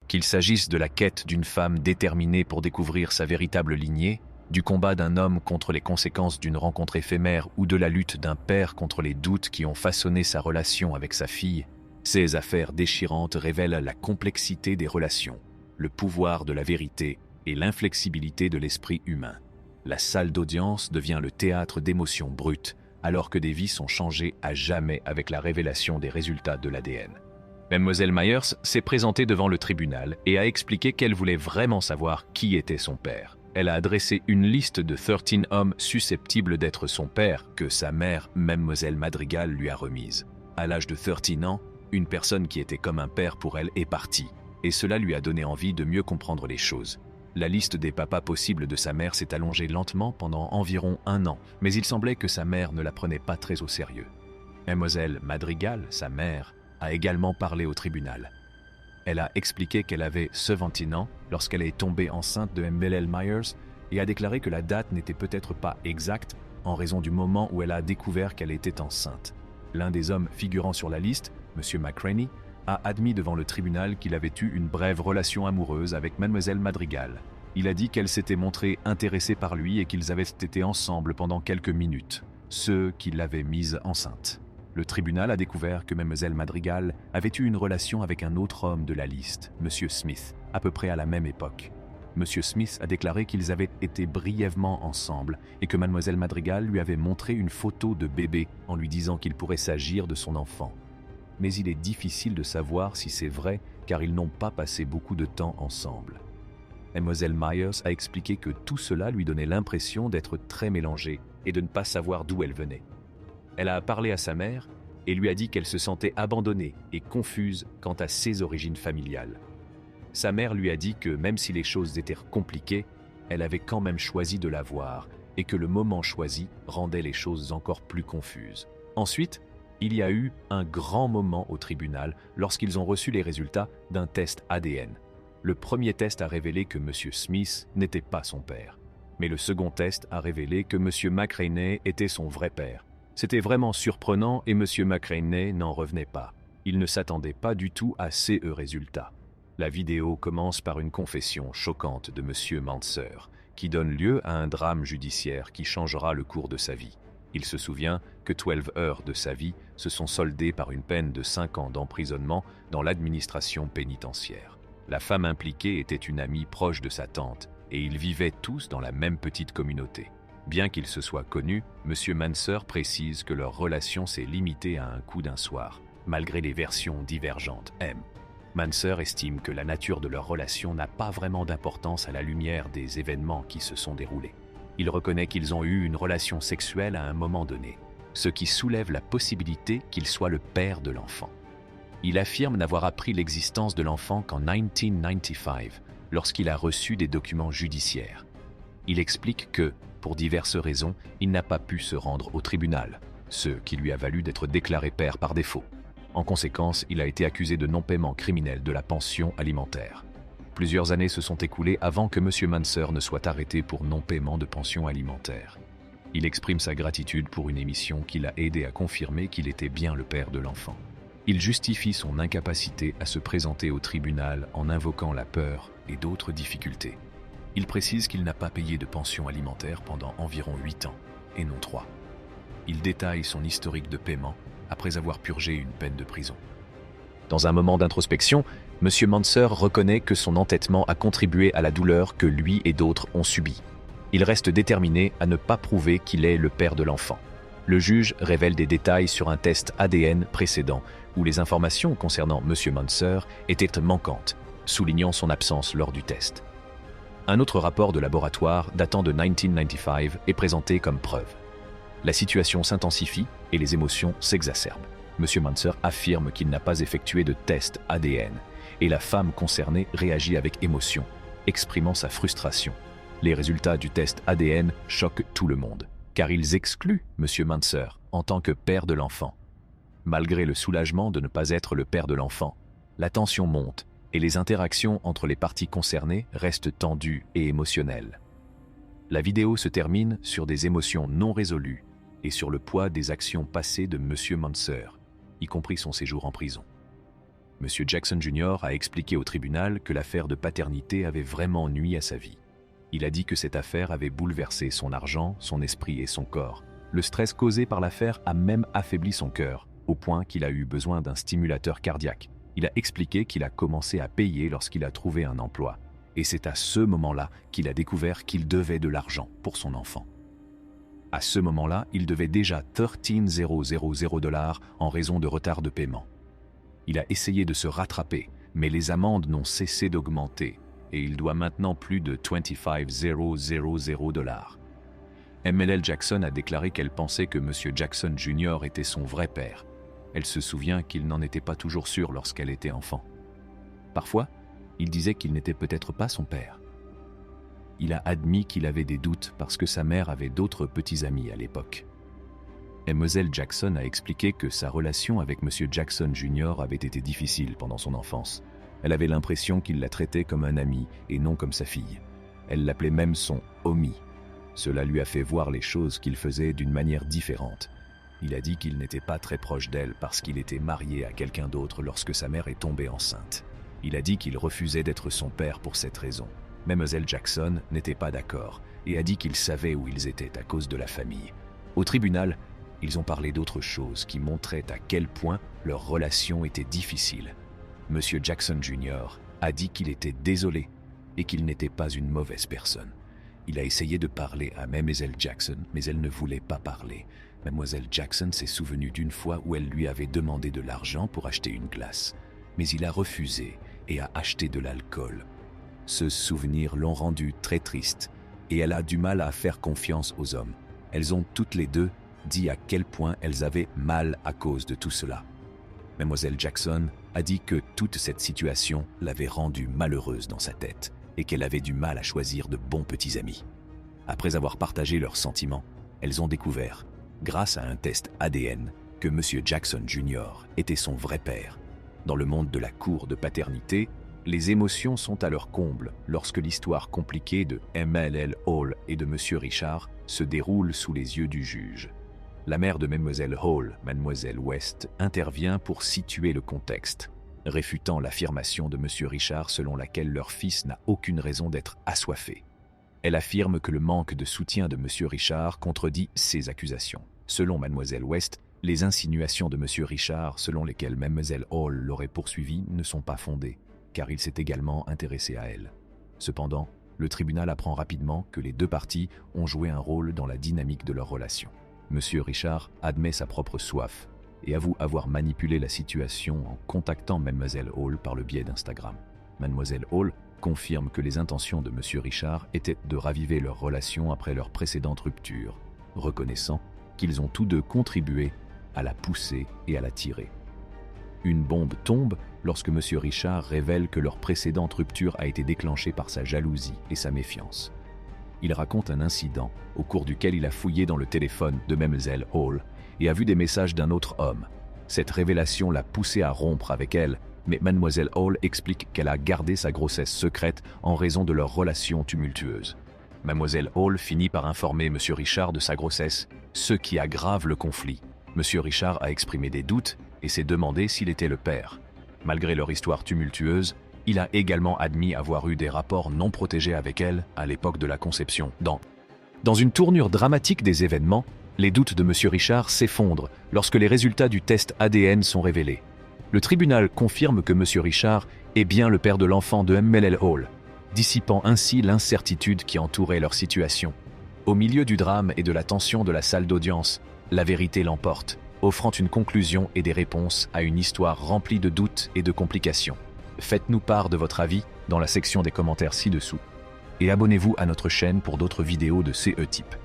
Qu'il s'agisse de la quête d'une femme déterminée pour découvrir sa véritable lignée, du combat d'un homme contre les conséquences d'une rencontre éphémère ou de la lutte d'un père contre les doutes qui ont façonné sa relation avec sa fille, ces affaires déchirantes révèlent la complexité des relations, le pouvoir de la vérité et l'inflexibilité de l'esprit humain. La salle d'audience devient le théâtre d'émotions brutes, alors que des vies sont changées à jamais avec la révélation des résultats de l'ADN. Mlle Myers s'est présentée devant le tribunal et a expliqué qu'elle voulait vraiment savoir qui était son père. Elle a adressé une liste de 13 hommes susceptibles d'être son père que sa mère, Mlle Madrigal, lui a remise. À l'âge de 13 ans, une personne qui était comme un père pour elle est partie, et cela lui a donné envie de mieux comprendre les choses. La liste des papas possibles de sa mère s'est allongée lentement pendant environ 1 an, mais il semblait que sa mère ne la prenait pas très au sérieux. Mlle Madrigal, sa mère, a également parlé au tribunal. Elle a expliqué qu'elle avait 17 ans lorsqu'elle est tombée enceinte de Mlle Myers et a déclaré que la date n'était peut-être pas exacte en raison du moment où elle a découvert qu'elle était enceinte. L'un des hommes figurant sur la liste, M. McCraney, a admis devant le tribunal qu'il avait eu une brève relation amoureuse avec Mlle Madrigal. Il a dit qu'elle s'était montrée intéressée par lui et qu'ils avaient été ensemble pendant quelques minutes, ce qui l'avait mise enceinte. Le tribunal a découvert que Mlle Madrigal avait eu une relation avec un autre homme de la liste, M. Smith, à peu près à la même époque. M. Smith a déclaré qu'ils avaient été brièvement ensemble et que Mlle Madrigal lui avait montré une photo de bébé en lui disant qu'il pourrait s'agir de son enfant. Mais il est difficile de savoir si c'est vrai car ils n'ont pas passé beaucoup de temps ensemble. Mlle Myers a expliqué que tout cela lui donnait l'impression d'être très mélangée et de ne pas savoir d'où elle venait. Elle a parlé à sa mère et lui a dit qu'elle se sentait abandonnée et confuse quant à ses origines familiales. Sa mère lui a dit que même si les choses étaient compliquées, elle avait quand même choisi de la voir et que le moment choisi rendait les choses encore plus confuses. Ensuite, il y a eu un grand moment au tribunal lorsqu'ils ont reçu les résultats d'un test ADN. Le premier test a révélé que M. Smith n'était pas son père, mais le second test a révélé que M. McCraney était son vrai père. C'était vraiment surprenant et M. McCraney n'en revenait pas. Il ne s'attendait pas du tout à ces résultats. La vidéo commence par une confession choquante de M. Manser, qui donne lieu à un drame judiciaire qui changera le cours de sa vie. Il se souvient que 12 heures de sa vie se sont soldées par une peine de 5 ans d'emprisonnement dans l'administration pénitentiaire. La femme impliquée était une amie proche de sa tante et ils vivaient tous dans la même petite communauté. Bien qu'ils se soient connus, M. Manser précise que leur relation s'est limitée à un coup d'un soir, malgré les versions divergentes. Manser estime que la nature de leur relation n'a pas vraiment d'importance à la lumière des événements qui se sont déroulés. Il reconnaît qu'ils ont eu une relation sexuelle à un moment donné, ce qui soulève la possibilité qu'il soit le père de l'enfant. Il affirme n'avoir appris l'existence de l'enfant qu'en 1995, lorsqu'il a reçu des documents judiciaires. Il explique que, pour diverses raisons, il n'a pas pu se rendre au tribunal, ce qui lui a valu d'être déclaré père par défaut. En conséquence, il a été accusé de non-paiement criminel de la pension alimentaire. Plusieurs années se sont écoulées avant que M. Manser ne soit arrêté pour non-paiement de pension alimentaire. Il exprime sa gratitude pour une émission qui l'a aidé à confirmer qu'il était bien le père de l'enfant. Il justifie son incapacité à se présenter au tribunal en invoquant la peur et d'autres difficultés. Il précise qu'il n'a pas payé de pension alimentaire pendant environ 8 ans, et non 3. Il détaille son historique de paiement après avoir purgé une peine de prison. Dans un moment d'introspection, M. Manser reconnaît que son entêtement a contribué à la douleur que lui et d'autres ont subie. Il reste déterminé à ne pas prouver qu'il est le père de l'enfant. Le juge révèle des détails sur un test ADN précédent où les informations concernant M. Manser étaient manquantes, soulignant son absence lors du test. Un autre rapport de laboratoire datant de 1995 est présenté comme preuve. La situation s'intensifie et les émotions s'exacerbent. M. Manser affirme qu'il n'a pas effectué de test ADN et la femme concernée réagit avec émotion, exprimant sa frustration. Les résultats du test ADN choquent tout le monde, car ils excluent M. Manser en tant que père de l'enfant. Malgré le soulagement de ne pas être le père de l'enfant, la tension monte et les interactions entre les parties concernées restent tendues et émotionnelles. La vidéo se termine sur des émotions non résolues et sur le poids des actions passées de M. Manser, y compris son séjour en prison. M. Jackson Jr. a expliqué au tribunal que l'affaire de paternité avait vraiment nui à sa vie. Il a dit que cette affaire avait bouleversé son argent, son esprit et son corps. Le stress causé par l'affaire a même affaibli son cœur, au point qu'il a eu besoin d'un stimulateur cardiaque. Il a expliqué qu'il a commencé à payer lorsqu'il a trouvé un emploi. Et c'est à ce moment-là qu'il a découvert qu'il devait de l'argent pour son enfant. À ce moment-là, il devait déjà 13 000 $ en raison de retard de paiement. Il a essayé de se rattraper, mais les amendes n'ont cessé d'augmenter et il doit maintenant plus de 25 000 $. MLL Jackson a déclaré qu'elle pensait que M. Jackson Jr. était son vrai père. Elle se souvient qu'il n'en était pas toujours sûr lorsqu'elle était enfant. Parfois, il disait qu'il n'était peut-être pas son père. Il a admis qu'il avait des doutes parce que sa mère avait d'autres petits amis à l'époque. Mlle Jackson a expliqué que sa relation avec M. Jackson Jr. avait été difficile pendant son enfance. Elle avait l'impression qu'il la traitait comme un ami et non comme sa fille. Elle l'appelait même son « homie ». Cela lui a fait voir les choses qu'il faisait d'une manière différente. Il a dit qu'il n'était pas très proche d'elle parce qu'il était marié à quelqu'un d'autre lorsque sa mère est tombée enceinte. Il a dit qu'il refusait d'être son père pour cette raison. Mlle Jackson n'était pas d'accord et a dit qu'ils savaient où ils étaient à cause de la famille. Au tribunal, ils ont parlé d'autre chose qui montrait à quel point leur relation était difficile. M. Jackson Jr. a dit qu'il était désolé et qu'il n'était pas une mauvaise personne. Il a essayé de parler à Mlle Jackson, mais elle ne voulait pas parler. Mlle Jackson s'est souvenue d'une fois où elle lui avait demandé de l'argent pour acheter une glace, mais il a refusé et a acheté de l'alcool. Ce souvenir l'ont rendue très triste et elle a du mal à faire confiance aux hommes. Elles ont toutes les deux dit à quel point elles avaient mal à cause de tout cela. Mlle Jackson a dit que toute cette situation l'avait rendue malheureuse dans sa tête et qu'elle avait du mal à choisir de bons petits amis. Après avoir partagé leurs sentiments, elles ont découvert, grâce à un test ADN, que M. Jackson Jr. était son vrai père. Dans le monde de la cour de paternité, les émotions sont à leur comble lorsque l'histoire compliquée de MLL Hall et de M. Richard se déroule sous les yeux du juge. La mère de Mlle Hall, Mlle West, intervient pour situer le contexte, réfutant l'affirmation de M. Richard selon laquelle leur fils n'a aucune raison d'être assoiffé. Elle affirme que le manque de soutien de M. Richard contredit ces accusations. Selon Mlle West, les insinuations de M. Richard selon lesquelles Mlle Hall l'aurait poursuivi ne sont pas fondées, car il s'est également intéressé à elle. Cependant, le tribunal apprend rapidement que les deux parties ont joué un rôle dans la dynamique de leur relation. M. Richard admet sa propre soif et avoue avoir manipulé la situation en contactant Mlle Hall par le biais d'Instagram. Mlle Hall confirme que les intentions de M. Richard étaient de raviver leur relation après leur précédente rupture, reconnaissant qu'ils ont tous deux contribué à la pousser et à la tirer. Une bombe tombe lorsque M. Richard révèle que leur précédente rupture a été déclenchée par sa jalousie et sa méfiance. Il raconte un incident au cours duquel il a fouillé dans le téléphone de Mlle Hall et a vu des messages d'un autre homme. Cette révélation l'a poussé à rompre avec elle, mais Mlle Hall explique qu'elle a gardé sa grossesse secrète en raison de leur relation tumultueuse. Mlle Hall finit par informer M. Richard de sa grossesse, ce qui aggrave le conflit. M. Richard a exprimé des doutes et s'est demandé s'il était le père. Malgré leur histoire tumultueuse, il a également admis avoir eu des rapports non protégés avec elle à l'époque de la conception. Dans une tournure dramatique des événements, les doutes de M. Richard s'effondrent lorsque les résultats du test ADN sont révélés. Le tribunal confirme que M. Richard est bien le père de l'enfant de MLL Hall, dissipant ainsi l'incertitude qui entourait leur situation. Au milieu du drame et de la tension de la salle d'audience, la vérité l'emporte, offrant une conclusion et des réponses à une histoire remplie de doutes et de complications. Faites-nous part de votre avis dans la section des commentaires ci-dessous et abonnez-vous à notre chaîne pour d'autres vidéos de CE type.